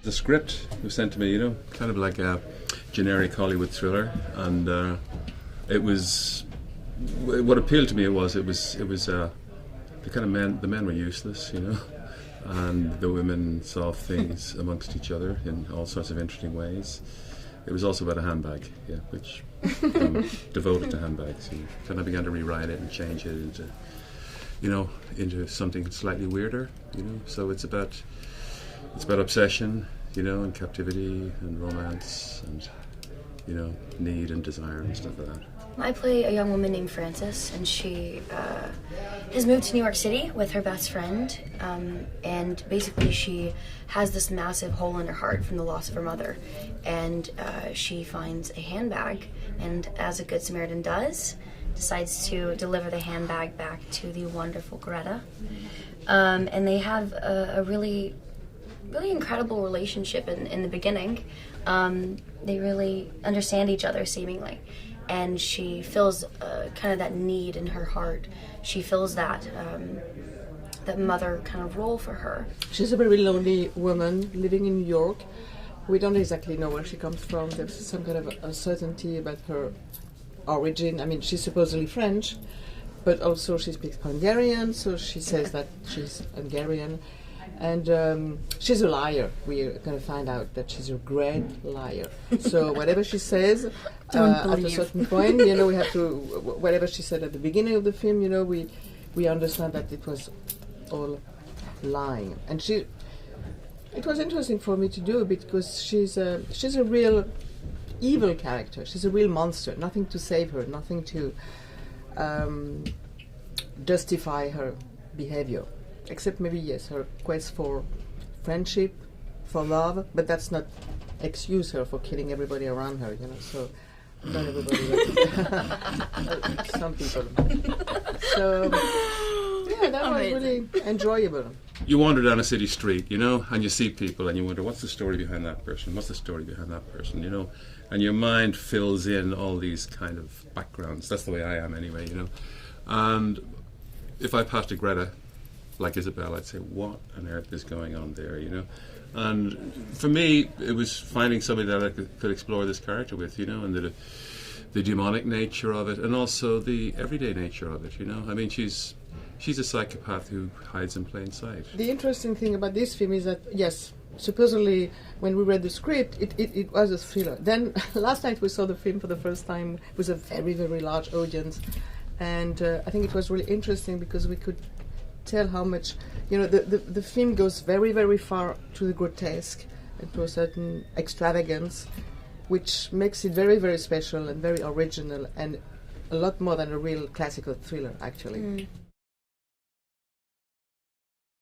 the script was sent to me, you know, kind of like a generic Hollywood thriller, and it was what appealed to me. It was the kind of the men were useless, you know, and the women solved things amongst each other in all sorts of interesting ways. It was also about a handbag, yeah, which I'm devoted to handbags. And kind of began to rewrite it and change it into, you know, into something slightly weirder, you know. So it's about obsession, you know, and captivity and romance and, you know, need and desire and stuff like that. I play a young woman named Frances, and she has moved to New York City with her best friend, and basically she has this massive hole in her heart from the loss of her mother, and she finds a handbag, and as a good Samaritan does, decides to deliver the handbag back to the wonderful Greta, and they have a really incredible relationship in the beginning. They really understand each other seemingly, and she feels kind of that need in her heart. She feels that mother kind of role for her. She's a very lonely woman living in New York. We don't exactly know where she comes from. There's some kind of uncertainty about her origin. I mean, she's supposedly French, but also she speaks Hungarian, so she says that she's Hungarian. And she's a liar. We're going to find out that she's a great liar. So whatever she says, at a certain point, you know, we have to, whatever she said at the beginning of the film, you know, we understand that it was all lying. And it was interesting for me to do because she's a real evil character. She's a real monster. Nothing to save her, nothing to justify her behavior. Except maybe, yes, her quest for friendship, for love, but that's not excuse her for killing everybody around her, you know, so not everybody, but some people. So, yeah, that was really enjoyable. You wander down a city street, you know, and you see people and you wonder, what's the story behind that person? What's the story behind that person, you know? And your mind fills in all these kind of backgrounds. That's the way I am anyway, you know. And if I passed a Greta, like Isabelle, I'd say, what on earth is going on there, you know? And for me, it was finding somebody that I could explore this character with, you know, and the demonic nature of it, and also the everyday nature of it, you know? I mean, she's a psychopath who hides in plain sight. The interesting thing about this film is that, yes, supposedly when we read the script, it was a thriller. Then last night we saw the film for the first time with a very, very large audience, and I think it was really interesting because we could tell how much, you know, the film goes very, very far to the grotesque and to a certain extravagance, which makes it very, very special and very original and a lot more than a real classical thriller, actually.